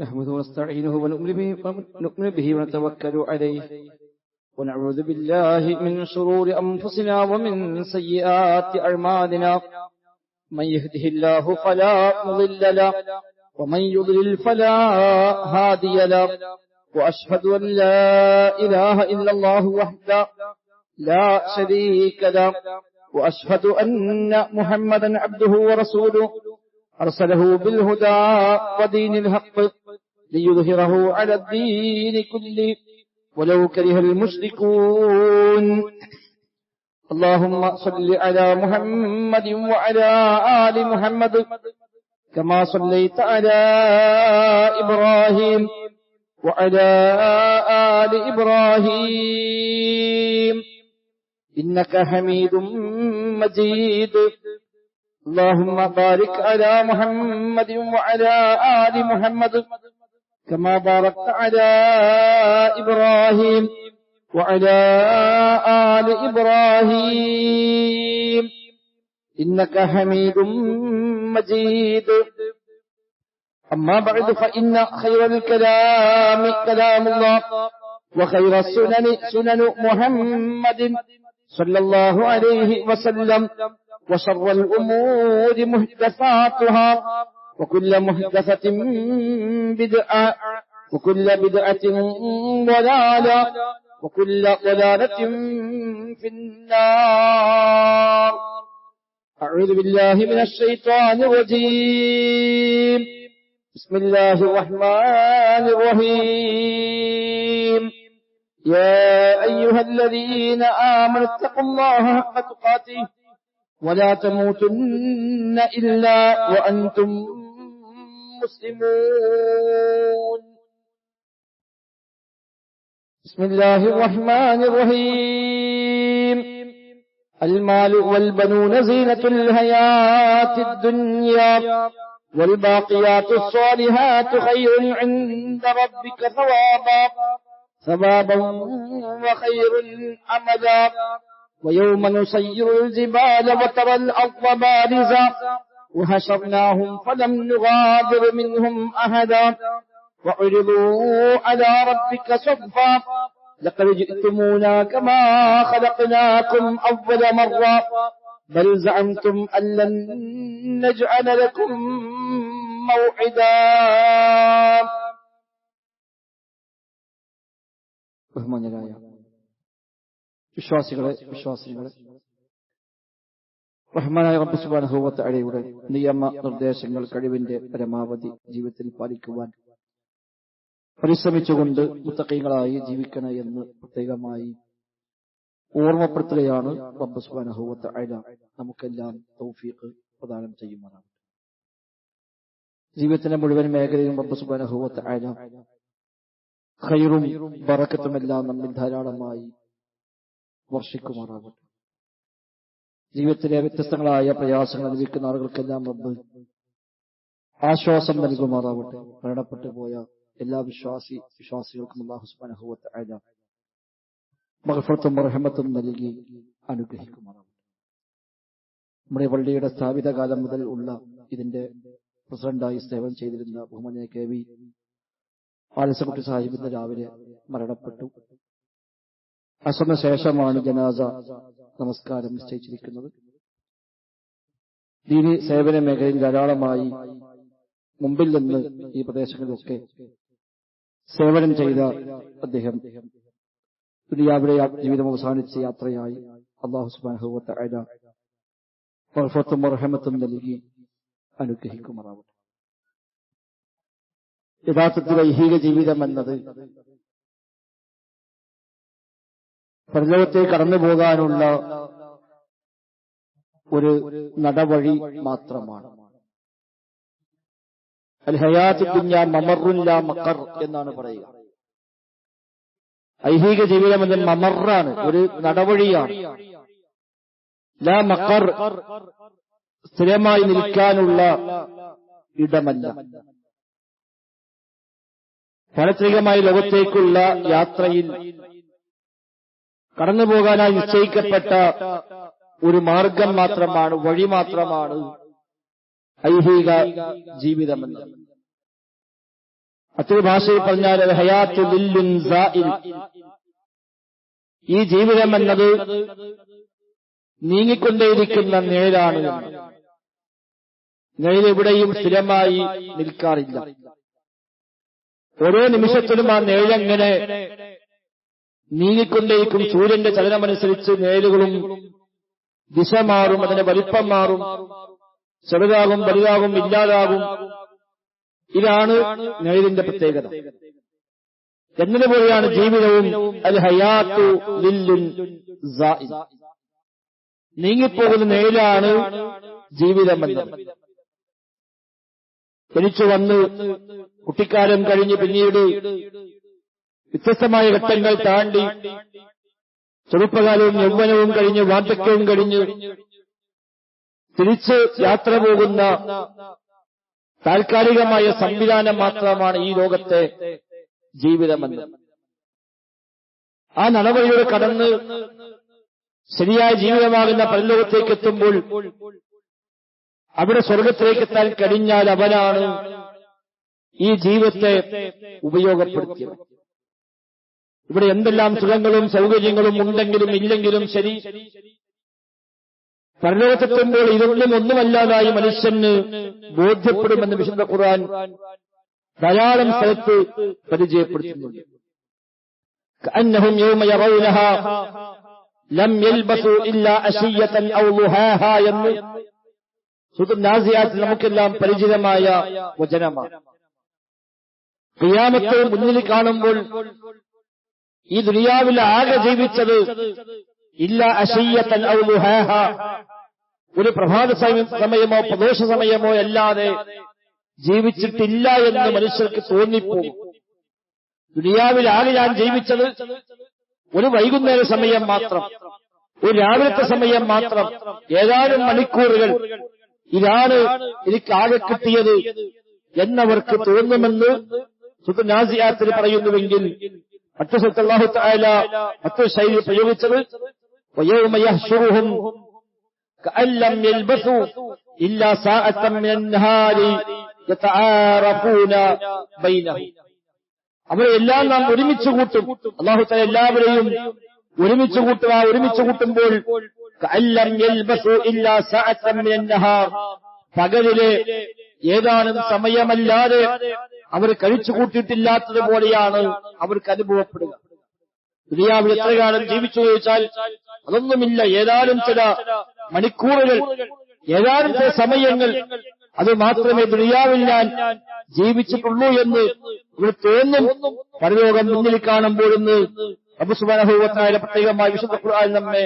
نحمده ونستعينه ونؤمن به ونتوكل عليه ونعوذ بالله من شرور أنفسنا ومن سيئات أعمالنا من يهده الله فلا مضل له ومن يضلل فلا هادي له وأشهد أن لا إله إلا الله وحده لا شريك له وأشهد أن محمدا عبده ورسوله أرسله بالهدى ودين الحق ليظهره على الدين كله ولو كره المشركون اللهم صل على محمد وعلى آل محمد كما صليت على إبراهيم وعلى آل إبراهيم إنك حميد مجيد اللهم بارك على محمد وعلى آل محمد كما باركت على إبراهيم وعلى آل إبراهيم إنك حميد مجيد أما بعد فإن خير الكلام كلام الله وخير السنن سنن محمد صلى الله عليه وسلم وشر الأمور محدثاتها وكل محدثة بدعة وكل بدعة ضلالة وكل ضلالة في النار أعوذ بالله من الشيطان الرجيم بسم الله الرحمن الرحيم يا أيها الذين آمنوا اتقوا الله حق تقاته ولا تموتن إلا وأنتم مسلمون بسم الله الرحمن الرحيم المال والبنون زينة الحياة الدنيا والباقيات الصالحات خير عند ربك ثوابا وخير أملا ويوم نسير الجبال وترى الأرض بارزة وحشرناهم فلم نغادر منهم أحدا وعرضوا على ربك صفا لقد جئتمونا كما خلقناكم أول مرة بل زعمتم أن لن نجعل لكم موعدا വിശ്വാസികളെ റഹ്മാനായ റബ്ബ് സുബ്ഹാനഹു വ തആലയുടെ നിയമ നിർദ്ദേശങ്ങൾ കഴിവിന്റെ പരമാവധി ജീവിതത്തിൽ പാലിക്കുവാൻ പരിശ്രമിച്ചുകൊണ്ട് മുത്തഖീങ്ങളായി ജീവിക്കണം എന്ന് പ്രത്യേകമായി ഓർമ്മപ്പെടുത്തുകയാണ് റബ്ബ് സുബ്ഹാനഹു വ തആല നമുക്കെല്ലാം തൗഫീഖ് പ്രദാനം ചെയ്യുമാറാകട്ടെ. ജീവിതത്തിന്റെ മുഴുവൻ മേഖലയിലും റബ്ബ് സുബ്ഹാനഹു വ തആല ഖൈറും ബറക്കത്തുമെല്ലാം നമ്മിൽ ധാരാളമായി വർഷിക്കുമാറാകട്ടെ. ജീവിതത്തിലെ വ്യത്യസ്തങ്ങളായ പ്രയാസങ്ങൾ അനുഭവിക്കുന്ന ആളുകൾക്കെല്ലാം റബ്ബ് ആശ്വാസം നൽകുമാറാകട്ടെ. മരണപ്പെട്ടു പോയ എല്ലാ വിശ്വാസികൾക്കും അല്ലാഹു സുബ്ഹാനഹു വ തആല മഗ്ഫിറത്തും റഹ്മത്തും നൽകി അനുഗ്രഹിക്കുമാറാകട്ടെ. നമ്മുടെ പള്ളിയുടെ സ്ഥാപിത കാലം മുതൽ ഉള്ള ഇതിന്റെ പ്രസിഡന്റായി സേവനം ചെയ്തിരുന്ന ബഹുമാന്യ KV ആലിസക്കുട്ടി സാഹിബ് ഇന്ന് രാവിലെ മരണപ്പെട്ടു. അസറിന് ശേഷമാണ് ജനാസ നമസ്കാരം നിശ്ചയിച്ചിരിക്കുന്നത്. ദീനി സേവന മേഖലയിൽ ധാരാളമായി മുമ്പിൽ നിന്ന് ഈ പ്രദേശങ്ങളിലൊക്കെ സേവനം ചെയ്ത അദ്ദേഹം ദുനിയാവിലെ ജീവിതം അവസാനിച്ച യാത്രയായി അല്ലാഹു സുബ്ഹാനഹു വ തആല മഗ്ഫിറത്തും റഹ്മത്തും നൽകി അനുഗ്രഹിക്കുമാറാകട്ടെ. യഥാർത്ഥത്തിൽ ഐഹിക ജീവിതം എന്നത് പരലോകത്തെ കടന്നു പോകാനുള്ള ഒരു നടവഴി മാത്രമാണ്. അൽ ഹയാത്തു ദുനിയ മമറുൻ ലാ മഖർ എന്നാണ് പറയുക. ഐഹിക ജീവിതം എന്നത് മമറാണ്, ഒരു നടവഴിയാണ്. ലാ മഖർ, സ്ഥിരമായി നിൽക്കാനുള്ള ഇടമല്ല. പാരത്രികമായ ലോകത്തേക്കുള്ള യാത്രയിൽ കടന്നുപോകാനായി നിശ്ചയിക്കപ്പെട്ട ഒരു മാർഗം മാത്രമാണ്, വഴി മാത്രമാണ് ഐഹിക ജീവിതമെന്ന്. മറ്റൊരു ഭാഷയിൽ പറഞ്ഞാൽ ഹയാത്തു ദില്ലുൻ സാഇൽ, ഈ ജീവിതം എന്നത് നീങ്ങിക്കൊണ്ടേയിരിക്കുന്ന നിഴലാണ്. നിഴലെവിടെയും സ്ഥിരമായി നിൽക്കാറില്ല. ഓരോ നിമിഷത്തിലും ആ നിഴലെങ്ങനെ നീങ്ങിക്കൊണ്ടേയിരിക്കും. സൂര്യന്റെ ചലനമനുസരിച്ച് നിഴലുകളും ദിശ മാറും, അതിന്റെ വലിപ്പം മാറും, ചെറുതാകും, വലുതാകും, ഇല്ലാതാകും. ഇതാണ് നിഴലിന്റെ പ്രത്യേകത. എന്നതുപോലെയാണ് ജീവിതവും. അൽ ഹയാത്തു ദില്ലുൻ സാഇൽ, നീങ്ങിപ്പോകുന്ന നിഴലാണ് ജീവിതമെന്നത്. ജനിച്ചു വന്ന് കുട്ടിക്കാലം കഴിഞ്ഞ് പിന്നീട് വ്യത്യസ്തമായ ഘട്ടങ്ങൾ താണ്ടി ചെറുപ്പകാലവും യൗവനവും കഴിഞ്ഞ് വാർദ്ധക്യവും കഴിഞ്ഞ് തിരിച്ച് യാത്ര പോകുന്ന താൽക്കാലികമായ സംവിധാനം മാത്രമാണ് ഈ ലോകത്തെ ജീവിതമെന്ന്. ആ നടവഴിയുടെ കടന്ന് ശരിയായ ജീവിതമാകുന്ന പരലോകത്തേക്ക് എത്തുമ്പോൾ അവിടെ സ്വർഗത്തിലേക്ക് എത്താൻ കഴിഞ്ഞാൽ അവനാണ് ഈ ജീവിതത്തെ ഉപയോഗപ്പെടുത്തിയത്. ഇവിടെ എന്തെല്ലാം സുഖങ്ങളും സൗകര്യങ്ങളും ഉണ്ടെങ്കിലും ഇല്ലെങ്കിലും ശരി, പരലോകത്തെത്തുമ്പോൾ ഇതൊന്നും ഒന്നുമല്ലാതായി മനുഷ്യന് ബോധ്യപ്പെടുമെന്ന് വിശുദ്ധ ഖുർആൻ ധാരാളം സ്ഥലത്ത് പരിചയപ്പെടുത്തുന്നുണ്ട്. കഅന്നഹും യൗമ യറൗനഹാ ലം യൽബസു ഇല്ലാ അശിയ്യതൻ ഔ ളുഹാഹാ എന്ന് സൂറത്തുൽ നാസിയാത്തിൽ നമുക്കെല്ലാം പരിചിതമായ വചനമാണ്. ഖിയാമത്ത് മുന്നിൽ കാണുമ്പോൾ ഈ ദുനിയാവിൽ ആകെ ജീവിച്ചത് ഇല്ല അശിയ്യതൻ ഔ ളുഹാഹാ, ഒരു പ്രഭാത സമയമോ പ്രദോഷ സമയമോ അല്ലാതെ ജീവിച്ചിട്ടില്ല എന്ന് മനുഷ്യർക്ക് തോന്നിപ്പോകും. ദുനിയാവിൽ ആകെ ഞാൻ ജീവിച്ചത് ഒരു വൈകുന്നേര സമയം മാത്രം, ഒരു രാവിലത്തെ സമയം മാത്രം, ഏതാനും മണിക്കൂറുകൾ, ഇതാണ് എനിക്കാകെ കിട്ടിയത് എന്നവർക്ക് തോന്നുമെന്ന് സൂറത്തുൽ നാസിയാത്തിൽ പറയുന്നുവെങ്കിൽ മറ്റു സ്ഥലത്ത് അല്ലാഹു തആല മറ്റൊരു ശൈലി പ്രയോഗിച്ചത് വയൗമ യഹ്ശുറുഹും കഅൻ ലം യൽബസു ഇല്ലാ സാഅത്തൻ മിനൻ നഹാരി യതആറഫൂന ബൈനഹും. അവരെല്ലാം നാം ഒരുമിച്ച് കൂട്ടും. അല്ലാഹു തആല എല്ലാവരെയും ഒരുമിച്ച് കൂട്ടുക. ഒരുമിച്ച് കൂട്ടുമ്പോൾ കഅൻ ലം യൽബസു ഇല്ലാ സാഅത്തൻ മിനൻ നഹാർ, പകലിലെ ഏതാനും സമയമല്ലാതെ അവർ കഴിച്ചു കൂട്ടിയിട്ടില്ലാത്തതുപോലെയാണ് അവർക്ക് അനുഭവപ്പെടുക. ദുനിയാവിൽ എത്ര കാലം ജീവിച്ചു ചോദിച്ചാൽ അതൊന്നുമില്ല, ഏതാനും ചില മണിക്കൂറുകൾ, ഏതാനും ചില സമയങ്ങൾ, അത് മാത്രമേ ദുനിയാവിൽ ഞാൻ ജീവിച്ചിട്ടുള്ളൂ എന്ന് ഇവിടെ തോന്നും. പരലോകം മുന്നിൽ കാണുമ്പോഴെന്ന് റബ്ബ് സുബ്ഹാനഹു വ തആല പ്രത്യേകമായ വിശുദ്ധ ഖുർആൻ നമ്മെ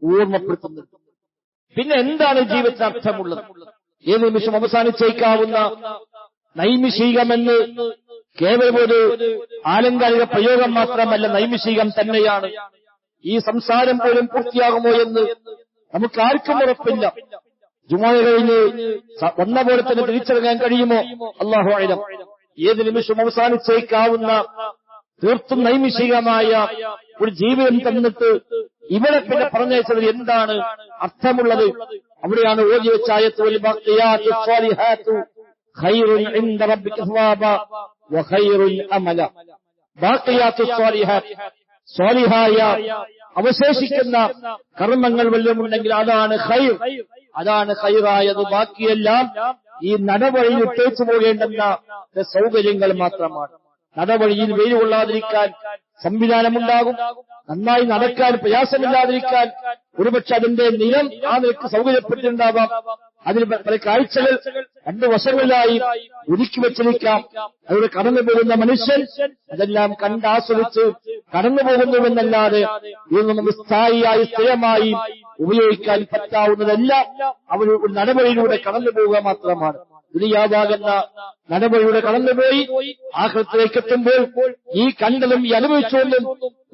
ഓർമ്മപ്പെടുത്തുന്നുണ്ട്. പിന്നെ എന്താണ് ജീവിതത്തിന് അർത്ഥമുള്ളത്? ഏത് നിമിഷം അവസാനിച്ചേക്കാവുന്ന നൈമിഷികമെന്ന് കേവലം ഒരു ആലങ്കാരിക പ്രയോഗം മാത്രമല്ല, നൈമിഷികം തന്നെയാണ്. ഈ സംസാരം പോലും പൂർത്തിയാകുമോ എന്ന് നമുക്ക് ആർക്കും ഉറപ്പില്ല. ജുമുഅ കഴിഞ്ഞ് വന്ന പോലെ തന്നെ തിരിച്ചിറങ്ങാൻ കഴിയുമോ? അല്ലാഹു അഅലം. ഏത് നിമിഷം അവസാനിച്ചേക്കാവുന്ന തീർത്തും നൈമിഷികമായ ഒരു ജീവിതം തന്നിട്ട് ഇവിടെ പിന്നെ പറഞ്ഞയച്ചതിൽ എന്താണ് അർത്ഥമുള്ളത്? അവിടെയാണ് ഓതി വെച്ച ആയത്ത് വൽ ബഖിയാത്തു സ്വാലിഹാത്തു ഖൈറുൻ ഇൻദ റബ്ബിക സവാബ വ ഖൈറുൻ അമല. ബഖിയാത്തു സ്വാലിഹാത്ത്, സ്വാലിഹായ അവശേഷിക്കുന്ന കർമ്മങ്ങൾ വല്ലതുമുണ്ടെങ്കിൽ അതാണ് ഖൈർ, അതാണ് ഖൈറായത്. ബാക്കിയെല്ലാം ഈ നടവഴിയിൽ ഇട്ടേച്ചു പോകേണ്ടുന്ന സൗകര്യങ്ങൾ മാത്രമാണ്. നടവഴിയിൽ വെയിൽ കൊള്ളാതിരിക്കാൻ സംവിധാനമുണ്ടാകും, നന്നായി നടക്കാൻ പ്രയാസമില്ലാതിരിക്കാൻ ഒരുപക്ഷെ അതിന്റെ നിലം ആ നിലക്ക് സൗകര്യപ്പെട്ടിട്ടുണ്ടാവാം. അതിൽ പല കാഴ്ചകൾ രണ്ടു വശങ്ങളിലായി ഒരുക്കി വെച്ചിരിക്കാം. അതിലൂടെ കടന്നു പോകുന്ന മനുഷ്യൻ അതെല്ലാം കണ്ടാസ്വദിച്ച് കടന്നു പോകുന്നുവെന്നല്ലാതെ ഇതൊന്നും സ്ഥായിയായി സ്ഥിരമായി ഉപയോഗിക്കാൻ പറ്റാവുന്നതെല്ലാം അവർ ഒരു നടപടിയിലൂടെ കടന്നു പോവുക മാത്രമാണ്. ദുനിയാവാകുന്ന നടപടിയുടെ കടന്നുപോയി ആഖിറത്തിലേക്ക് എത്തുമ്പോൾ ഈ കണ്ടതും ഈ അനുഭവിച്ചുകൊണ്ടും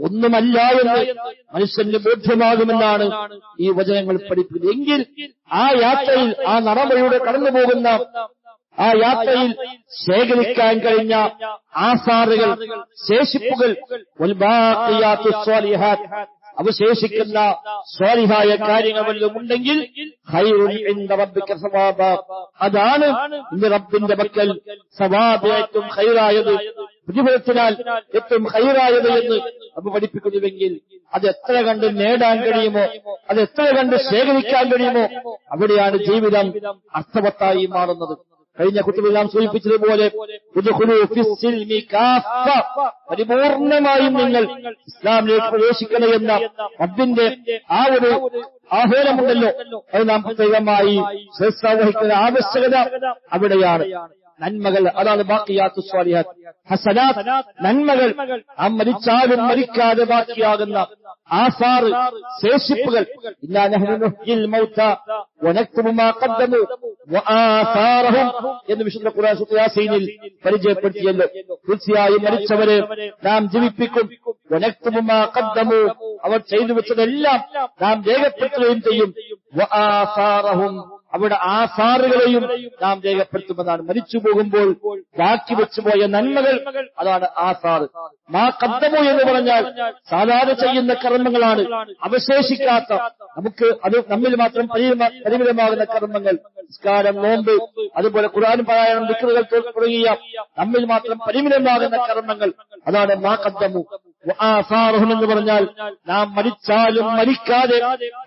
ഒന്നുമല്ല എന്ന് മനുഷ്യന് ബോധ്യമാകുമെന്നാണ് ഈ വചനങ്ങൾ പഠിപ്പിക്കുന്നത്. എങ്കിൽ ആ യാത്രയിൽ, ആ നടപടിയുടെ കടന്നുപോകുന്ന ആ യാത്രയിൽ ശേഖരിക്കാൻ കഴിഞ്ഞ ആസാറുകൾ, ശേഷിപ്പുകൾ, വൽബാഖിയാത്തു സ്വാലിഹാത്ത്, അവശേഷിക്കുന്ന സ്വാലിഹായ കാര്യങ്ങൾ വല്ലതും ഉണ്ടെങ്കിൽ ഖൈറുൻ ഇൻദ റബ്ബിക സവാബ, അതാണ് ഇന്ന് റബ്ബിന്റെ പക്കൽ സവാബ് ഏറ്റവും ഖൈറായത്, പ്രതിഫലത്തിനാൽ ഏറ്റവും ഖൈറായത് എന്ന് റബ്ബ് പഠിപ്പിക്കുന്നുവെങ്കിൽ അത് എത്ര കണ്ട് നേടാൻ കഴിയുമോ, അത് എത്ര കണ്ട് ശേഖരിക്കാൻ കഴിയുമോ, അവിടെയാണ് ജീവിതം അർത്ഥവത്തായി മാറുന്നത്. കഴിഞ്ഞ കുത്തുബെല്ലാം സൂചിപ്പിച്ചതുപോലെ പരിപൂർണമായും നിങ്ങൾ ഇസ്ലാമിലേക്ക് പ്രവേശിക്കണമെന്ന റബ്ബിന്റെ ആ ഒരു ആഹ്വാനമുണ്ടല്ലോ, അത് നാം പ്രത്യേകമായി ശ്രദ്ധ വഹിക്കുന്ന ആവശ്യകത അവിടെയാണ്. നന്മകൾ, അതാണ് ബാക്കിയാത്തു സ്വാലിഹാത്ത്, ഹസനാത്ത്, നന്മകൾ, ആ മരിച്ചാലും മരിക്കാതെ ബാക്കിയാകുന്ന ആസാറ്, ശേഷിപ്പുകൾ. ഇന്നാ നഹ്നു നുഹ്യിൽ മൗത വനക്തുബു മാ ഖദ്ദമു വആസാറഹും എന്ന് വിശുദ്ധ ഖുർആൻ സൂറത്ത് യാസീനിൽ പരിചയപ്പെടുത്തിയല്ലോ. തീർച്ചയായും മരിച്ചവരെ നാം ജീവിപ്പിക്കും. വനക്തുബു മാ ഖദ്ദമു, അവർ ചെയ്തു വെച്ചതെല്ലാം നാം രേഖപ്പെടുത്തുകയും ചെയ്യും. വആസാറഹും, അവിടെ ആസാറുകളെയും നാം രേഖപ്പെടുത്തുമെന്നാണ്. മരിച്ചു പോകുമ്പോൾ ബാക്കി വെച്ചുപോയ നന്മകൾ, അതാണ് ആസാറ്. മാ ഖദ്ദമു എന്ന് പറഞ്ഞാൽ സാധാരണ ചെയ്യുന്ന കർമ്മങ്ങളാണ്, അവശേഷിക്കാത്ത, നമുക്ക് അത് നമ്മിൽ മാത്രം പരിമിതമാകുന്ന കർമ്മങ്ങൾ, നിസ്കാരം, നോമ്പ്, അതുപോലെ ഖുർആൻ പാരായണം, ദിക്റുകൾ തുടങ്ങിയ നമ്മിൽ മാത്രം പരിമിതമാകുന്ന കർമ്മങ്ങൾ, അതാണ് മാ ഖദ്ദമു. വആസാറുഹും എന്ന് പറഞ്ഞാൽ നാം മരിച്ചാലും മരിക്കാതെ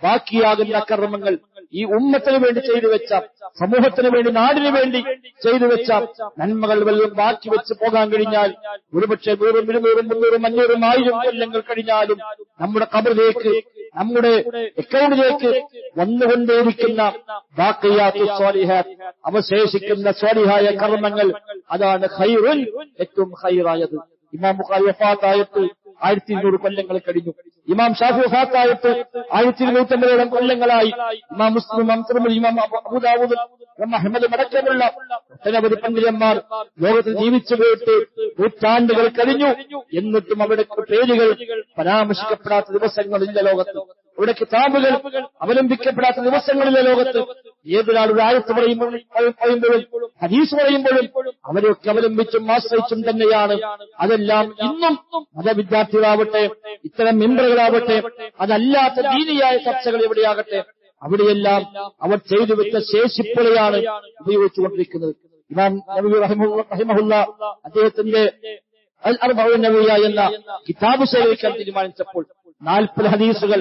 ബാക്കിയാകുന്ന കർമ്മങ്ങൾ, ഈ ഉമ്മത്തിന് വേണ്ടി ചെയ്തു വെച്ച, സമൂഹത്തിന് വേണ്ടി, നാടിനു വേണ്ടി ചെയ്തു വെച്ച നന്മകൾ വല്ലതും ബാക്കി വെച്ച് പോകാൻ കഴിഞ്ഞാൽ ഒരുപക്ഷെ 100, 200, 300, 500, 1000 കൊല്ലങ്ങൾ കഴിഞ്ഞാലും നമ്മുടെ ഖബറിലേക്ക്, നമ്മുടെ അക്കൗണ്ടിലേക്ക് വന്നുകൊണ്ടേയിരിക്കുന്ന ബാക്കിയാത്തു സ്വാലിഹാത്ത്, അവശേഷിക്കുന്ന സ്വാലിഹായ കർമ്മങ്ങൾ, അതാണ് ഖൈറുൻ, ഏറ്റവും ഖൈറായത്. ഇമാം ബുഖാരി വഫാത്തായിട്ട് 1200 കൊല്ലങ്ങൾ കഴിഞ്ഞു. ഇമാം ഷാഫി വഫാത്തായിട്ട് 1250 കൊല്ലങ്ങളായി. ഇമാം മുസ്ലിം, ഇമാം തിർമിദി, ഇമാം അബൂ ദാവൂദ്, ഇമാം അഹ്മദ് അടക്കമുള്ള ഒട്ടനവധി പണ്ഡിതന്മാർ ലോകത്തിൽ ജീവിച്ചു പോയിട്ട് നൂറ്റാണ്ടുകൾ കഴിഞ്ഞു. എന്നിട്ടും അവിടെ പേരുകൾ പരാമർശിക്കപ്പെടാത്ത ദിവസങ്ങളില്ല ലോകത്ത്. ഇവിടെ കിതാബുകൾ അവലംബിക്കപ്പെടാത്ത ദിവസങ്ങളിലെ ലോകത്ത്. ഏതൊരാൾ ഒരു ആയത്ത് പറയുമ്പോഴും ഹദീസ് പറയുമ്പോഴും അവരെയൊക്കെ അവലംബിച്ചും ആശ്രയിച്ചും തന്നെയാണ്. അതെല്ലാം ഇന്നും മതവിദ്യാർത്ഥികളാവട്ടെ, ഇത്തരം മെമ്പറുകളാവട്ടെ, അതല്ലാത്ത ദീനിയായ ചർച്ചകൾ എവിടെയാകട്ടെ, അവിടെയെല്ലാം അവർ ചെയ്തു വെച്ച ശേഷിപ്പുകളെയാണ് ഉപയോഗിച്ചുകൊണ്ടിരിക്കുന്നത്. ഇമാം നബവി റഹിമഹുല്ലാ അദ്ദേഹത്തിന്റെ അൽ അർബഊൻ നബവിയ്യ എന്ന കിതാബ് ശേഖരിക്കാൻ തീരുമാനിച്ചപ്പോൾ 40 ഹദീസുകൾ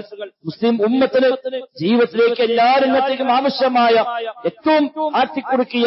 മുസ്ലിം ഉമ്മത്തിന് ജീവിതത്തിലേക്ക് എല്ലാ രംഗത്തേക്കും ആവശ്യമായ ഏറ്റവും ആറ്റിക്കുറുക്കിയ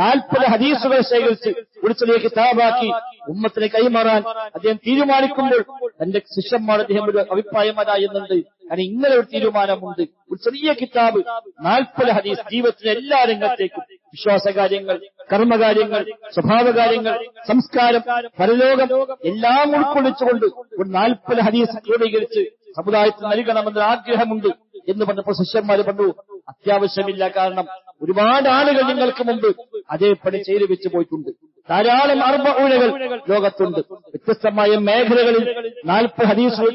40 ഹദീസുകൾ ശേഖരിച്ച് ഒരു ചെറിയ കിതാബാക്കി ഉമ്മത്തിനെ കൈമാറാൻ അദ്ദേഹം തീരുമാനിക്കുമ്പോൾ തന്റെ ശിഷ്യന്മാർ അദ്ദേഹം ഒരു അഭിപ്രായം അതായെന്നുണ്ട്. കാരണം ഇങ്ങനെ ഒരു തീരുമാനമുണ്ട്. ഒരു ചെറിയ കിതാബ് 40 ഹദീസ് ജീവിതത്തിലെ എല്ലാ രംഗത്തേക്കും, വിശ്വാസകാര്യങ്ങൾ, കർമ്മകാര്യങ്ങൾ, സ്വഭാവകാര്യങ്ങൾ, സംസ്കാരം, പരലോകം എല്ലാം ഉൾക്കൊള്ളിച്ചുകൊണ്ട് ഒരു 40 ഹദീസ് ക്രോഡീകരിച്ച് സമുദായത്തിൽ നൽകണമെന്ന ആഗ്രഹമുണ്ട് എന്ന് പറഞ്ഞപ്പോൾ ശിഷ്യന്മാർ പറഞ്ഞു, അത്യാവശ്യമില്ല. കാരണം ഒരുപാട് ആളുകൾ നിങ്ങൾക്ക് മുമ്പ് അതേപടി ചെയ്തു വെച്ച് പോയിട്ടുണ്ട്. ധാരാളം അർബഊനകൾ ലോകത്തുണ്ട്. വ്യത്യസ്തമായ മേഖലകളിൽ 40 ഹദീസ്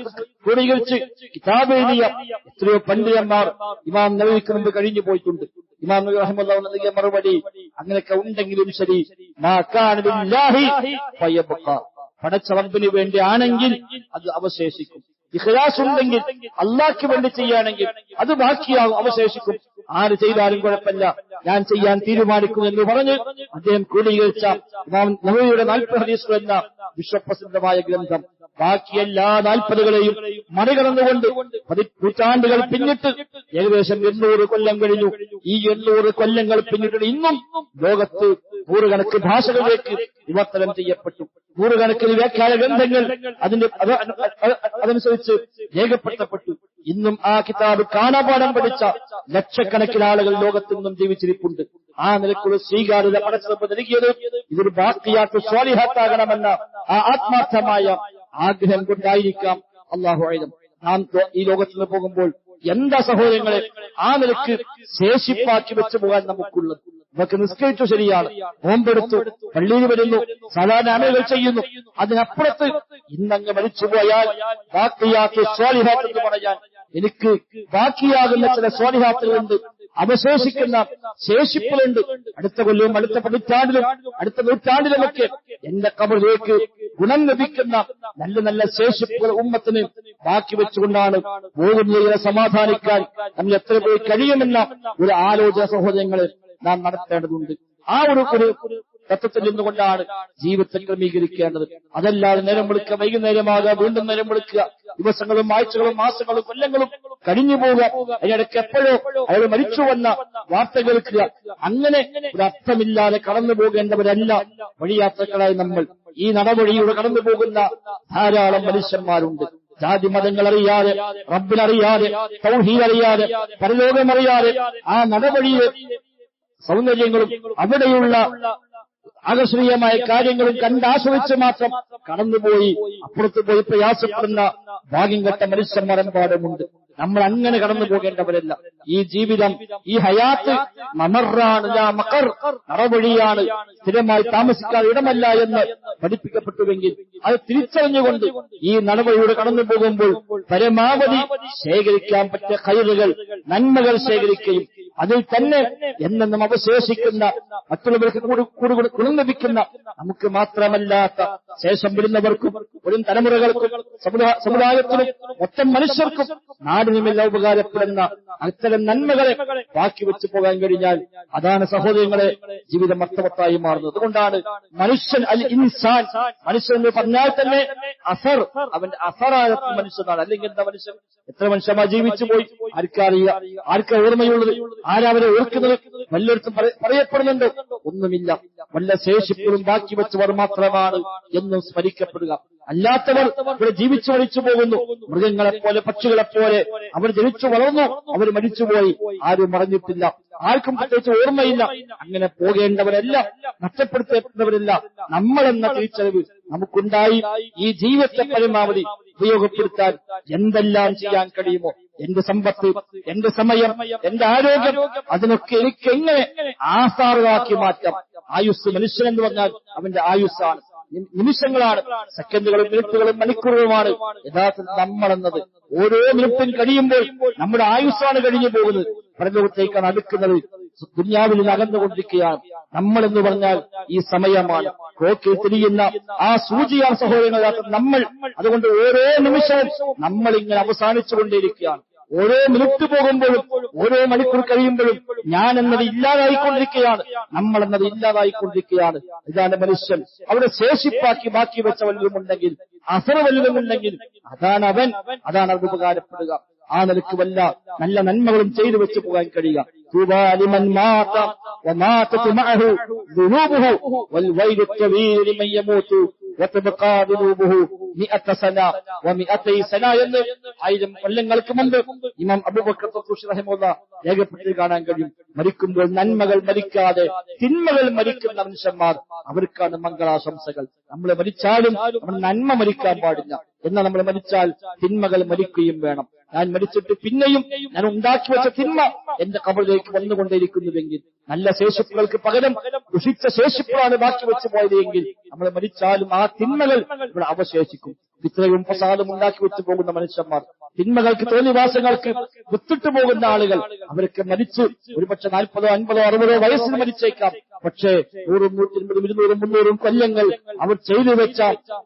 ക്രോഡീകരിച്ച് കിതാബ് എഴുതിയ എത്രയോ പണ്ഡിതന്മാർ ഇമാം നബവിക്ക് മുമ്പ് കഴിഞ്ഞു പോയിട്ടുണ്ട്. ഇമാം നബവി റഹിമഹുല്ലാഹു നൽകിയ മറുപടി, അങ്ങനെയൊക്കെ ഉണ്ടെങ്കിലും ശരി, മാ കാന ലില്ലാഹി ഫയബ്ഖാ, പടച്ച റബ്ബിന് വേണ്ടി ആണെങ്കിൽ അത് അവശേഷിക്കും. ഇഖ്ലാസ് ഉണ്ടെങ്കിൽ, അല്ലാഹ്ക്ക് വേണ്ടി ചെയ്യുകയാണെങ്കിൽ അത് ബാക്കിയാകും, അവശേഷിക്കും. ആര് ചെയ്താലും കുഴപ്പമില്ല, ഞാൻ ചെയ്യാൻ തീരുമാനിക്കും എന്ന് പറഞ്ഞ് അദ്ദേഹം ക്രോഡീകരിച്ച ഇമാം നബവിയുടെ 40 ഹദീസുകൾ എന്ന വിശ്വപ്രസിദ്ധമായ ഗ്രന്ഥം ബാക്കി എല്ലാ 40കളെയും മറികടന്നുകൊണ്ട് നൂറ്റാണ്ടുകൾ പിന്നിട്ട് ഏകദേശം 800 കൊല്ലം കഴിഞ്ഞു. ഈ 800 കൊല്ലങ്ങൾ പിന്നിട്ട് ഇന്നും ലോകത്ത് നൂറുകണക്കിന് ഭാഷകളിലേക്ക് വിവർത്തനം ചെയ്യപ്പെട്ടു. നൂറുകണക്കിന് വ്യാഖ്യാന ഗ്രന്ഥങ്ങൾ അതനുസരിച്ച് രേഖപ്പെടുത്തപ്പെട്ടു. ഇന്നും ആ കിതാബ് കാണാപാഠം പഠിച്ച ലക്ഷക്കണക്കിന് ആളുകൾ ലോകത്ത് നിന്നും ജീവിച്ചിരിപ്പുണ്ട്. ആ നിലക്കുള്ള സ്വീകാര്യത പടച്ചറബ് നൽകിയത് ഇതൊരു ബാക്കിയാത്തു സ്വാലിഹാത്താകണമെന്ന ആ ആത്മാർത്ഥമായ ആഗ്രഹം കൊണ്ടായിരിക്കാം. അല്ലാഹു അഅലം. നാം ഈ ലോകത്ത് നിന്ന് പോകുമ്പോൾ എന്താ സഹോദരങ്ങളെ ആ നിലക്ക് ശേഷിപ്പാക്കി വെച്ചു പോകാൻ നമുക്കുള്ളത്? നമുക്ക് നിസ്കരിച്ചു ശരിയാണ്, നോമ്പെടുത്തു, പള്ളിയിൽ വരുന്നു, സാധാരണ അമലുകൾ ചെയ്യുന്നു. അതിനപ്പുറത്ത് ഇന്നങ്ങ് മരിച്ചുപോയാൽ ബാക്കിയാത്തു സ്വാലിഹാത്ത് എന്ന് പറയാൻ എനിക്ക് ബാക്കിയാകുന്ന ചില സ്വാലിഹാത്തുകളുണ്ട്, അവശേഷിക്കുന്ന ശേഷിപ്പുകളുണ്ട്. അടുത്ത കൊല്ലവും അടുത്ത പതിറ്റാണ്ടിലും അടുത്ത നൂറ്റാണ്ടിലുമൊക്കെ എന്റെ ഖബറിലേക്ക് ഗുണം ലഭിക്കുന്ന നല്ല നല്ല ശേഷിപ്പുകൾ ഉമ്മത്തിന് ബാക്കി വെച്ചുകൊണ്ടാണ് പോകുന്നതിനെ സമാധാനിക്കാൻ നമ്മൾ എത്ര പോയി കഴിയുമെന്ന ഒരു ആലോചന സഹോദരങ്ങളെ നാം നടത്തേണ്ടതുണ്ട്. ആ ഒരു തത്വത്തിൽ നിന്നുകൊണ്ടാണ് ജീവിതത്തെ ക്രമീകരിക്കേണ്ടത്. അതല്ലാതെ നേരം വിളിക്കുക, വൈകുന്നേരമാകുക, വീണ്ടും നേരം വിളിക്കുക, ദിവസങ്ങളും ആഴ്ചകളും മാസങ്ങളും കൊല്ലങ്ങളും കഴിഞ്ഞു പോവുക, അതിനിടയ്ക്ക് എപ്പോഴോ അയാൾ മരിച്ചു വന്ന വാർത്ത കേൾക്കുക, അങ്ങനെ ഒരു അർത്ഥമില്ലാതെ കടന്നു പോകേണ്ടവരല്ല വഴിയാത്രക്കാരായി നമ്മൾ. ഈ നടവഴിയുടെ കടന്നു പോകുന്ന ധാരാളം മനുഷ്യന്മാരുണ്ട്. ജാതി മതങ്ങളറിയാതെ, റബ്ബിനറിയാതെ, തൗഹീദ് അറിയാതെ, പരലോകമറിയാതെ ആ നടവഴിയിലെ സൗന്ദര്യങ്ങളും അവിടെയുള്ള ആകർഷണീയമായ കാര്യങ്ങളും കണ്ടാസ്വദിച്ച് മാത്രം കടന്നുപോയി അപ്പുറത്ത് പോയി പ്രയാസപ്പെടുന്ന ഭാഗ്യം കെട്ട മനുഷ്യന്മാരെമ്പാടുമുണ്ട്. നമ്മൾ അങ്ങനെ കടന്നു പോകേണ്ടവരല്ല. ഈ ജീവിതം, ഈ ഹയാത്ത് മമറാണ്, മഖർ, നടവഴിയാണ്, സ്ഥിരമായി താമസിക്കാൻ ഇടമല്ല എന്ന് പഠിപ്പിക്കപ്പെട്ടുവെങ്കിൽ അത് തിരിച്ചറിഞ്ഞുകൊണ്ട് ഈ നടവഴിയുടെ കടന്നു പോകുമ്പോൾ പരമാവധി ശേഖരിക്കാൻ പറ്റിയ ഖൈറുകൾ, നന്മകൾ ശേഖരിക്കുകയും അതിൽ തന്നെ എന്നെന്നും അവശേഷിക്കുന്ന മറ്റുള്ളവർക്ക് ഗുണം ലഭിക്കുന്ന, നമുക്ക് മാത്രമല്ലാത്ത ശേഷം വരുന്നവർക്കും വരും തലമുറകൾക്കും സമുദായത്തിനും മൊത്തം മനുഷ്യർക്കും നാടിനുമെല്ലാം ഉപകാരപ്പെടുന്ന അത്തരം നന്മകളെ ബാക്കി വെച്ച് പോകാൻ കഴിഞ്ഞാൽ അതാണ് സഹോദരങ്ങളെ ജീവിതം അർത്ഥവത്തായി മാറുന്നത്. അതുകൊണ്ടാണ് മനുഷ്യൻ അൽ ഇൻസാൻ, മനുഷ്യൻ എന്ന് പറഞ്ഞാൽ തന്നെ അസർ, അവന്റെ അസറായ മനുഷ്യനാണ്. അല്ലെങ്കിൽ എന്താ മനുഷ്യൻ? എത്ര മനുഷ്യന്മാർ ജീവിച്ചു പോയി, ആർക്കറിയാം? ആർക്കാ ഓർമ്മയുള്ളത്? ആരവരെ ഓർക്കുന്നത്? വല്ലയിടത്തും പറയപ്പെടുന്നുണ്ടോ? ഒന്നുമില്ല. വല്ല ശേഷിപ്പുകളും ബാക്കി വെച്ചവർ മാത്രമാണ് എന്നും സ്മരിക്കപ്പെടുക. അല്ലാത്തവർ ഇവിടെ ജീവിച്ചു മരിച്ചു പോകുന്നു. മൃഗങ്ങളെപ്പോലെ, പക്ഷികളെപ്പോലെ അവർ ജനിച്ചു വളർന്നു, അവർ മരിച്ചുപോയി, ആരും മറഞ്ഞിട്ടില്ല, ആർക്കും പ്രത്യേകിച്ച് ഓർമ്മയില്ല. അങ്ങനെ പോകേണ്ടവരല്ല, നഷ്ടപ്പെടുത്തേണ്ടവരല്ല. നമ്മളെന്ന തിരിച്ചറിവ് നമുക്കുണ്ടായി ഈ ജീവിതത്തെ പരമാവധി ഉപയോഗപ്പെടുത്താൻ എന്തെല്ലാം ചെയ്യാൻ കഴിയുമോ, എന്റെ സമ്പത്ത്, എന്റെ സമയം, എന്റെ ആരോഗ്യം, അതിനൊക്കെ എനിക്ക് എങ്ങനെ ആസാറുകളാക്കി മാറ്റാം. ആയുസ്, മനുഷ്യനെന്ന് പറഞ്ഞാൽ അവന്റെ ആയുസ്സാണ്, നിമിഷങ്ങളാണ്, സെക്കൻഡുകളും മിനിറ്റുകളും മണിക്കൂറുകളുമാണ് യഥാർത്ഥത്തിൽ നമ്മളെന്നത്. ഓരോ മിനിറ്റും കഴിയുമ്പോൾ നമ്മുടെ ആയുസ്സാണ് കഴിഞ്ഞു പോകുന്നത്, പരലോകത്തേക്കാണ് അടുക്കുന്നത്, ദുനിയാവിൽ നിന്ന് അകന്നുകൊണ്ടിരിക്കുകയാണ്. നമ്മളെന്ന് പറഞ്ഞാൽ ഈ സമയമാണ്, ക്ലോക്കിൽ തിരിയുന്ന ആ സൂചിയാണ് സഹോദരങ്ങളാത്ത നമ്മൾ. അതുകൊണ്ട് ഓരോ നിമിഷവും നമ്മളിങ്ങനെ അവസാനിച്ചുകൊണ്ടേയിരിക്കുകയാണ്. ഓരോ മിനിറ്റ് പോകുമ്പോഴും, ഓരോ മണിക്കൂർ കഴിയുമ്പോഴും ഞാൻ എന്നത് ഇല്ലാതായിക്കൊണ്ടിരിക്കുകയാണ്, നമ്മൾ എന്നത് ഇല്ലാതായിക്കൊണ്ടിരിക്കുകയാണ്. ഇതാണ് മനുഷ്യൻ. അവിടെ ശേഷിപ്പാക്കി ബാക്കി വെച്ച വല്ലതുമുണ്ടെങ്കിൽ, അസറ വല്ലതുമുണ്ടെങ്കിൽ അതാണ് അവൻ, അതാണ് അത് ഉപകാരപ്പെടുക. ആ നിലയ്ക്ക് വല്ല നല്ല നന്മകളും ചെയ്തു വെച്ച് പോകാൻ കഴിയുക. തുബാലിമൻ മാത വമാതതു മഅഹു ദുനൂബുഹു വൽവൈലു തവീൽ ലിമൻ യമൂതു വതബഖാ ദുനൂബുഹു 100 സന വ100 സന എന്ന് 1000 കൊല്ലങ്ങൾക്ക് മുമ്പ് ഇമാം അബൂബക്കർ തഖ്വി റഹിമഹുല്ലാഹ് രേഖപ്പെടുത്തി കാണാൻ കഴിയും. മരിക്കുമ്പോൾ നന്മകൾ മരിക്കാതെ തിന്മകൾ മരിക്കുന്ന മനുഷ്യന്മാർ, അവർക്കാണ് മംഗളാശംസകൾ. നമ്മൾ മരിച്ചാലും നമ്മൾ നന്മ മരിക്കാൻ പാടില്ല. എന്നാൽ നമ്മൾ മരിച്ചാൽ തിന്മകൾ മരിക്കുകയും വേണം. ഞാൻ മരിച്ചിട്ട് പിന്നെയും ഞാൻ ഉണ്ടാക്കി വെച്ച തിന്മ എന്റെ ഖബറിലേക്ക് വന്നുകൊണ്ടേയിരിക്കുന്നുവെങ്കിൽ, നല്ല ശേഷിപ്പുകൾക്ക് പകരം ദുഷിച്ച ശേഷിപ്പാണ് ബാക്കി വെച്ച് പോയതെങ്കിൽ, നമ്മൾ മരിച്ചാലും ആ തിന്മകൾ ഇവിടെ അവശേഷിക്കും. ഇത്രയും പ്രസാദം ഉണ്ടാക്കി വെച്ച് പോകുന്ന മനുഷ്യന്മാർ, തിന്മകൾക്ക്, തോന്നിവാസങ്ങൾക്ക് വിത്തിട്ട് പോകുന്ന ആളുകൾ, അവർക്ക് മരിച്ച് ഒരുപക്ഷെ 40, 50, 60 വയസ്സിൽ മരിച്ചേക്കാം. പക്ഷേ 100, 150, 200, 300 കൊല്ലങ്ങൾ അവർ ചെയ്തു വെച്ച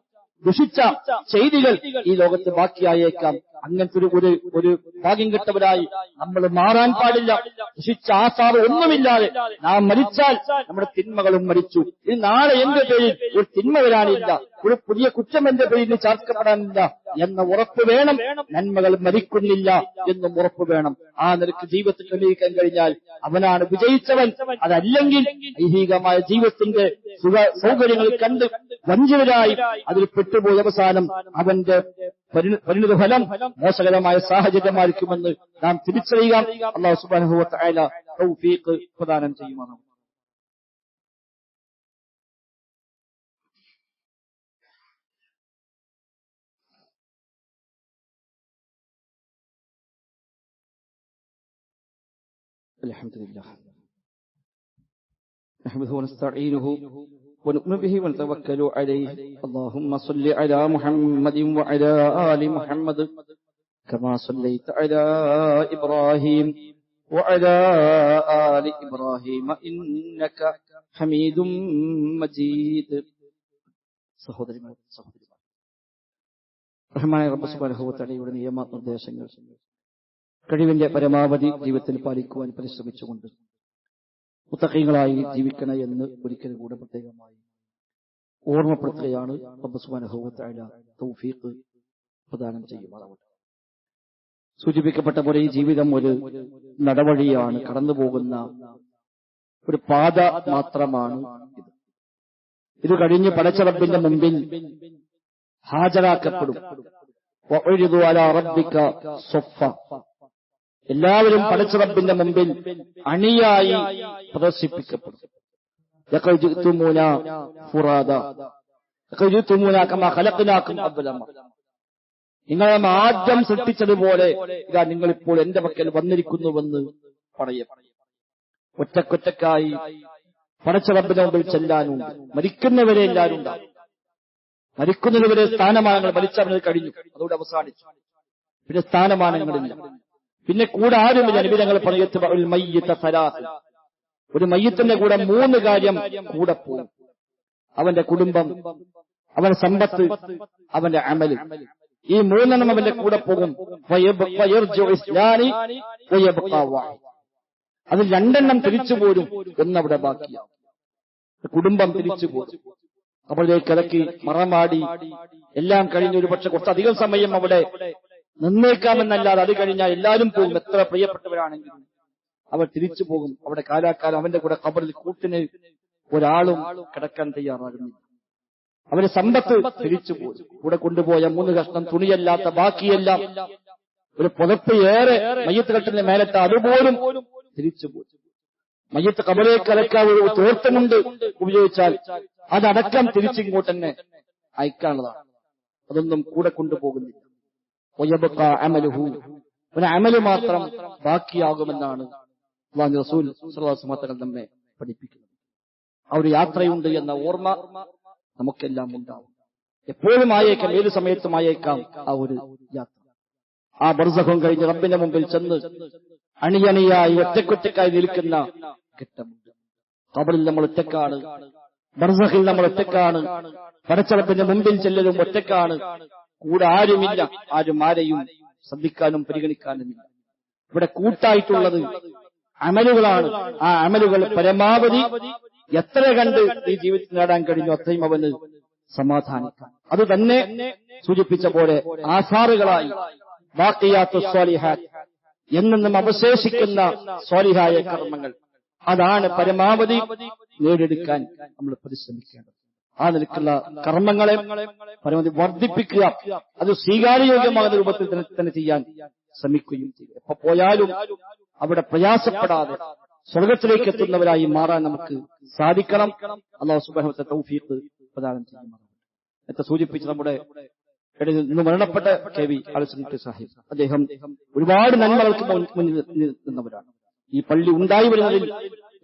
ദുഷിച്ച ചെയ്തികൾ ഈ ലോകത്ത് ബാക്കിയായേക്കാം. അങ്ങനത്തെ ഒരു ഭാഗ്യം കെട്ടവരായി നമ്മൾ മാറാൻ പാടില്ല. ദുഷിച്ച ആസാറ് ഒന്നുമില്ലാതെ നാം മരിച്ചാൽ നമ്മുടെ തിന്മകളും മരിച്ചു. ഇനി നാളെ എന്റെ പേരിൽ ഒരു തിന്മ വരാനില്ല, ഒരു പുതിയ കുറ്റം എന്റെ പേരിൽ ചാർക്കപ്പെടാനില്ല എന്ന ഉറപ്പ് വേണം. നന്മകൾ മരിക്കുന്നില്ല എന്നും ഉറപ്പ് വേണം. ആ നിലയ്ക്ക് ജീവിതത്തിൽ തെളിയിക്കാൻ കഴിഞ്ഞാൽ അവനാണ് വിജയിച്ചവൻ. അതല്ലെങ്കിൽ ഐഹികമായ ജീവിതത്തിന്റെ സൗകര്യങ്ങൾ കണ്ട് വഞ്ചിതരായി അതിൽ പെട്ടുപോയ അവസാനം അവന്റെ പരിണിത ഫലം മോശകരമായ സാഹചര്യമായിരിക്കുമെന്ന് നാം തിരിച്ചറിയുക. അല്ലാഹു സുബ്ഹാനഹു വ തആല തൗഫീഖ് പ്രദാനം ചെയ്യുമാറാകട്ടെ. അൽഹംദുലില്ലാഹ് നഹ്മദുഹു വനസ്തഈനുഹു ونؤمن به ونتوكل عليه. اللهم صل على محمد وعلى آل محمد كما صليت على إبراهيم وعلى آل إبراهيم إنك حميد مجيد. റഹ്മാനായ റബ്ബ് സുബ്ഹാനഹു വ തആലയുടെ നിയമനിർദ്ദേശങ്ങൾ കഴിവിന്റെ പരമാവധി ജീവിതത്തിൽ പാലിക്കുവാൻ പരിശ്രമിച്ചുകൊണ്ട് മുത്തഖീങ്ങളായി ജീവിക്കണേ എന്ന് ഒരിക്കൽ കൂടെ പ്രത്യേകമായി ഓർമ്മപ്പെടുത്തുകയാണ്. റബ്ബ് സുബ്ഹാനഹു വ തആല തൗഫീഖ് പ്രദാനം ചെയ്യുമാറാവട്ടെ. സൂചിപ്പിക്കപ്പെട്ട പോലെ ഈ ജീവിതം ഒരു നടവഴിയാണ്, കടന്നുപോകുന്ന ഒരു പാത മാത്രമാണ്. ഇത് കഴിഞ്ഞ് പടച്ച റബ്ബിന്റെ മുമ്പിൽ ഹാജരാക്കപ്പെടും. വഉരിദു അലാ റബ്ബിക സഫ, എല്ലാവരും പടച്ച റബ്ബിന്റെ മുമ്പിൽ അണിയായി പ്രദർശിപ്പിക്കപ്പെടും. ലഖദ് ജിഅ്തുമൂന ഫുറാദ ലഖദ് ജിഅ്തുമൂന കമാ ഖലഖനാകും അവ്വല മറ, നിങ്ങളെ ആദ്യം സൃഷ്ടിച്ചതുപോലെ ഇതാ നിങ്ങളിപ്പോൾ എന്റെ പക്കൽ വന്നിരിക്കുന്നുവെന്ന് പറയപ്പെടും. ഒറ്റക്കൊറ്റക്കായി പടച്ച റബ്ബിന്റെ മുമ്പിൽ ചെല്ലാനുണ്ട്. മരിക്കുന്നവരെ എല്ലാവരും ഉണ്ടാകും. മരിക്കുന്നവരെ സ്ഥാനമാനങ്ങൾ മരിച്ചവന് കഴിഞ്ഞു, അതോടെ അവസാനിച്ചു. പിന്നെ സ്ഥാനമാനങ്ങളില്ല, പിന്നെ കൂടെ ആരുമില്ല. നബി തങ്ങൾ പറയത്ത് ഒരു മയ്യത്തിന്റെ കൂടെ 3 കാര്യം കൂടെ പോകും: അവന്റെ കുടുംബം, അവന്റെ സമ്പത്ത്, അവന്റെ അമല്. ഈ 3 അവന്റെ കൂടെ പോകും. അതിൽ 2 തിരിച്ചു പോരും, ഒന്നവിടെ ബാക്കിയാവും. കുടുംബം തിരിച്ചു പോരും. അവളിലേക്ക് ഇറക്കി മറമാടി എല്ലാം കഴിഞ്ഞ് ഒരു പക്ഷെ കുറച്ചധികം സമയം അവിടെ നിന്നേക്കാമെന്നല്ലാതെ അത് കഴിഞ്ഞാൽ എല്ലാവരും പോകും. എത്ര പ്രിയപ്പെട്ടവരാണെങ്കിലും അവർ തിരിച്ചു പോകും. അവിടെ കാലാകാലം അവന്റെ കൂടെ ഖബറിൽ കൂട്ടിന് ഒരാളും കിടക്കാൻ തയ്യാറാകുന്നില്ല. അവന്റെ സമ്പത്ത് തിരിച്ചു പോകും. കൂടെ കൊണ്ടുപോയ 3 കഷ്ണം തുണിയല്ലാത്ത ബാക്കിയെല്ലാം, ഒരു പുതപ്പ് ഏറെ മയ്യത്ത് കെട്ടിന്റെ മേലത്തെ അതുപോലും തിരിച്ചു പോകും. മയ്യത്ത് ഖബറിലേക്ക് അടക്കാൻ ഒരു തോർത്തമുണ്ട് ഉപയോഗിച്ചാൽ അതടക്കം തിരിച്ചിങ്ങോട്ട് തന്നെ അയക്കാനുള്ളതാണ്. അതൊന്നും കൂടെ കൊണ്ടുപോകുന്നില്ല. ഒരു അമല് മാത്രം ബാക്കിയാകുമെന്നാണ് അല്ലാഹുവിന്റെ റസൂൽ സ്വല്ലല്ലാഹു അലൈഹി വസല്ലം നമ്മെ പഠിപ്പിക്കുന്നത്. ആ ഒരു യാത്രയുണ്ട് എന്ന ഓർമ്മ നമുക്കെല്ലാം ഉണ്ടാവും. എപ്പോഴും ആയേക്കാം, ഏത് സമയത്തും ആയേക്കാം ആ ഒരു യാത്ര. ആ ബർസഖും കഴിഞ്ഞ് റബ്ബിന്റെ മുമ്പിൽ ചെന്ന് അണിയണിയായി ഒറ്റക്കൊറ്റക്കായി നിൽക്കുന്ന ഘട്ടമുണ്ട്. ഖബറിൽ നമ്മൾ ഒറ്റക്കാണ്, ബർസഖിൽ നമ്മൾ ഒറ്റക്കാണ്, പടച്ച റബ്ബിന്റെ മുമ്പിൽ ചെല്ലലും ഒറ്റക്കാണ്. കൂടെ ആരുമില്ല, ആരും ആരെയും ശ്രദ്ധിക്കാനും പരിഗണിക്കാനുമില്ല. ഇവിടെ കൂട്ടായിട്ടുള്ളത് അമലുകളാണ്. ആ അമലുകൾ പരമാവധി എത്ര കണ്ട് ഈ ജീവിതത്തിൽ നേടാൻ കഴിഞ്ഞു അത്രയും അവന് സമാധാനിക്കാം. അത് തന്നെ സൂചിപ്പിച്ച പോലെ ആസാറുകളായി ബാഖിയാത്തു സ്വാലിഹാത്ത് എന്നും അവശേഷിക്കുന്ന സ്വാലിഹായ കർമ്മങ്ങൾ, അതാണ് പരമാവധി നേടിയെടുക്കാൻ നമ്മൾ പരിശ്രമിക്കേണ്ടത്. ആ നിലക്കുള്ള കർമ്മങ്ങളെ പരമാവധി വർദ്ധിപ്പിക്കുക, അത് സ്വീകാര്യയോഗ്യമാകുന്ന രൂപത്തിൽ തന്നെ ചെയ്യാൻ ശ്രമിക്കുകയും ചെയ്യുക. എപ്പോ പോയാലും അവിടെ പ്രയാസപ്പെടാതെ സ്വർഗത്തിലേക്ക് എത്തുന്നവരായി മാറാൻ നമുക്ക് സാധിക്കണം. അല്ലാഹു സുബ്ഹാനഹു വ തആല തൗഫീഖ് പ്രദാനം ചെയ്യുമാറാകട്ടെ. നേരത്തെ സൂചിപ്പിച്ച നമ്മുടെ ഇന്ന് മരണപ്പെട്ട കെ വി അലി സാഹിബ്, അദ്ദേഹം ഒരുപാട് നന്മകൾക്ക് മുന്നിൽ നിന്നവരാണ്. ഈ പള്ളി ഉണ്ടായി വരുന്നതിൽ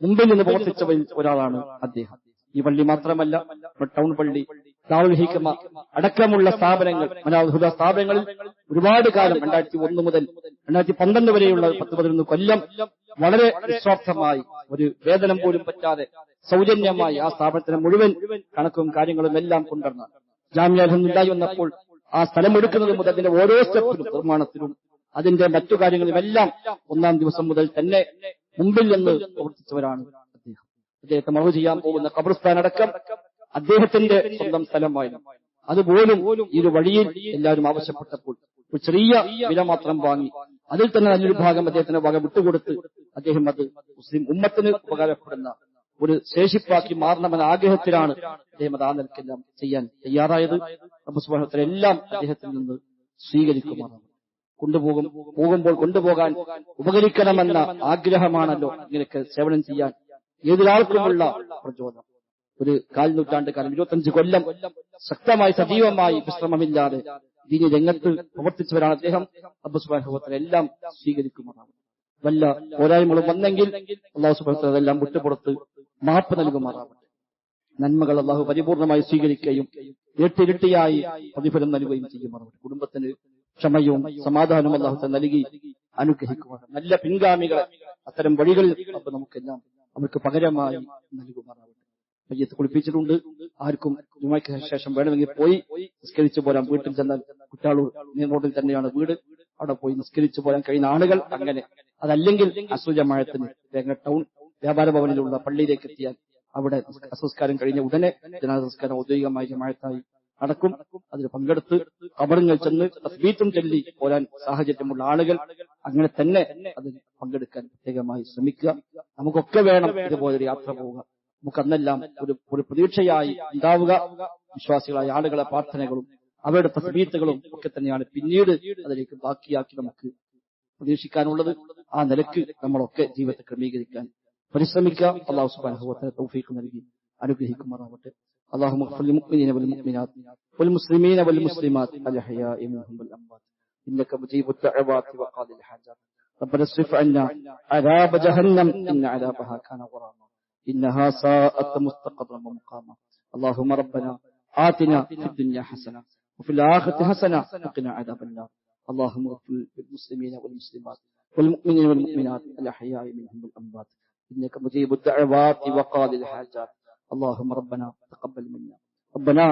മുമ്പിൽ നിന്ന് പ്രവർത്തിച്ചവരിൽ ഒരാളാണ് അദ്ദേഹം. ഈ പള്ളി മാത്രമല്ല, ടൗൺ പള്ളി, ദാറുൽ ഹിക്മ അടക്കമുള്ള സ്ഥാപനങ്ങൾ, മനാറുൽ ഹുദ സ്ഥാപനങ്ങളിൽ ഒരുപാട് കാലം 2001 മുതൽ 2012 വരെയുള്ള 10-11 കൊല്ലം വളരെ നിസ്വാർത്ഥമായി, ഒരു വേതനം പോലും പറ്റാതെ സൗജന്യമായി ആ സ്ഥാപനത്തിന് മുഴുവൻ കണക്കും കാര്യങ്ങളും എല്ലാം കൊണ്ടുവന്ന ജാമിഅ അൽഹംദുലില്ലാഹി വന്നപ്പോൾ ആ സ്ഥലം എടുക്കുന്നത് മുതൽ അതിന്റെ ഓരോ സ്റ്റെപ്പിലും നിർമ്മാണത്തിലും അതിന്റെ മറ്റു കാര്യങ്ങളുമെല്ലാം 1-ാം ദിവസം മുതൽ തന്നെ മുമ്പിൽ നിന്ന് പ്രവർത്തിച്ചവരാണ് അദ്ദേഹം. അദ്ദേഹത്തെ മറവ് ചെയ്യാൻ പോകുന്ന ഖബർസ്ഥാൻ അടക്കം അദ്ദേഹത്തിന്റെ സ്വന്തം സ്ഥലമായിരുന്നു. അതുപോലും ഈ ഒരു വഴിയിൽ എല്ലാവരും ആവശ്യപ്പെട്ടപ്പോൾ ഒരു ചെറിയ വില മാത്രം വാങ്ങി അതിൽ തന്നെ നല്ലൊരു ഭാഗം അദ്ദേഹത്തിന്റെ വക വിട്ടുകൊടുത്ത് അദ്ദേഹം അത് മുസ്ലിം ഉമ്മത്തിന് ഉപകാരപ്പെടുന്ന ഒരു ശേഷിപ്പാക്കി മാറണമെന്ന ആഗ്രഹത്തിലാണ് അദ്ദേഹം അത് ആ നിലക്കെല്ലാം ചെയ്യാൻ തയ്യാറായത്. റബ്ബ് സുബ്ഹാനഹു വ തആല എല്ലാം അദ്ദേഹത്തിൽ നിന്ന് സ്വീകരിക്കുമാറാണ്. പോകുമ്പോൾ കൊണ്ടുപോകാൻ ഉപകരിക്കണമെന്ന ആഗ്രഹമാണല്ലോ ഇങ്ങനെയൊക്കെ സേവനം ചെയ്യാൻ ഏതൊരാൾക്കുമുള്ള പ്രചോദനം. ഒരു 4 നൂറ്റാണ്ട് കാലം, 25 കൊല്ലം ശക്തമായി സജീവമായി വിശ്രമമില്ലാതെ ദീനി രംഗത്ത് പ്രവർത്തിച്ചവരാണ് അദ്ദേഹം. റബ്ബ് സുബ്ഹാനഹു വ തആല എല്ലാം സ്വീകരിക്കുമാറാണ്. വല്ല പോരായ്മകളും വന്നെങ്കിൽ അല്ലാഹു സുബ്ഹാനഹു വ തആല എല്ലാം വിട്ടുപുറത്ത് മാപ്പ് നൽകുമാറാവട്ടെ. നന്മകൾ അല്ലാഹു പരിപൂർണമായി സ്വീകരിക്കുകയും ഇരട്ടിയായി പ്രതിഫലം നൽകുകയും ചെയ്യുമാറാവട്ടെ. കുടുംബത്തിന് ക്ഷമയും സമാധാനവും അല്ലാഹു തആല നൽകി അനുഗ്രഹിക്കുമാറാവട്ടെ. നല്ല പിൻഗാമികളെ അത്തരം വഴികളിൽ റബ്ബ് നമുക്കെല്ലാം അവർക്ക് പകരമായി നൽകുമാറാവട്ടെ. മയ്യത്ത് കുളിപ്പിച്ചിട്ടുണ്ട്. ആർക്കും ജുമയ്ക്ക് ശേഷം വേണമെങ്കിൽ പോയി നിസ്കരിച്ചു പോരാൻ. വീട്ടിൽ ചെന്നാൽ കുറ്റാളൂർ മെയിൻ റോഡിൽ തന്നെയാണ് വീട്, അവിടെ പോയി നിസ്കരിച്ചു പോരാൻ കഴിയുന്ന ആളുകൾ അങ്ങനെ. അതല്ലെങ്കിൽ അസ്ർ ജമാഅത്തിന് വേങ്ങര ടൗൺ വ്യാപാര ഭവനിലുള്ള പള്ളിയിലേക്ക് എത്തിയാൽ അവിടെ അസ്കാരം കഴിഞ്ഞ ഉടനെ ജനാസ സംസ്കാരം ഔദ്യോഗികമായി ജമാഅത്തായി നടക്കും. അതിൽ പങ്കെടുത്ത് ഖബറുകൾ ചെന്ന് തസ്ബീത്തും ചൊല്ലി പോരാൻ സാഹചര്യമുള്ള ആളുകൾ അങ്ങനെ തന്നെ അതിൽ പങ്കെടുക്കാൻ പ്രത്യേകമായി ശ്രമിക്കുക. നമുക്കൊക്കെ വേണം ഇതുപോലൊരു യാത്ര പോവുക. നമുക്കന്നെല്ലാം ഒരു പ്രതീക്ഷയായി ഉണ്ടാവുക വിശ്വാസികളായ ആളുകളെ പ്രാർത്ഥനകളും അവരുടെ തസ്ബീത്തുകളും ഒക്കെ തന്നെയാണ് പിന്നീട് അതിലേക്ക് ബാക്കിയാക്കി നമുക്ക് പ്രതീക്ഷിക്കാനുള്ളത്. ആ നിലക്ക് നമ്മളൊക്കെ ജീവിതത്തെ ക്രമീകരിക്കാൻ പരിശ്രമിക്കുക. അല്ലാഹു സുബ്ഹാനഹു വ തആല തൗഫീഖ് നൽകി അനുഗ്രഹിക്കുമാറാവട്ടെ. اللهم اغفر للمؤمنين والمؤمنات والمسلمين والمسلمات الأحياء منهم والأموات إنك مجيب الدعوات وقاضي الحاجات. ربنا اصرف عنا عذاب جهنم إن عذابها كان غراما إنها ساءت مستقرا ومقاما. اللهم ربنا آتنا في الدنيا حسنة وفي الآخرة حسنة وقنا عذاب النار. اللهم اغفر للمسلمين والمسلمات والمؤمنين والمؤمنات الأحياء منهم والأموات إنك مجيب الدعوات وقاضي الحاجات. اللهم ربنا تقبل منا ربنا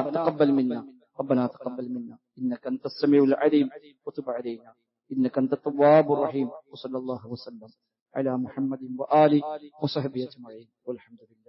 تقبل منا إنك أنت السميع العليم وتب علينا إنك أنت التواب الرحيم. وصلى الله وسلم على محمد وآله وصحبه أجمعين والحمد لله.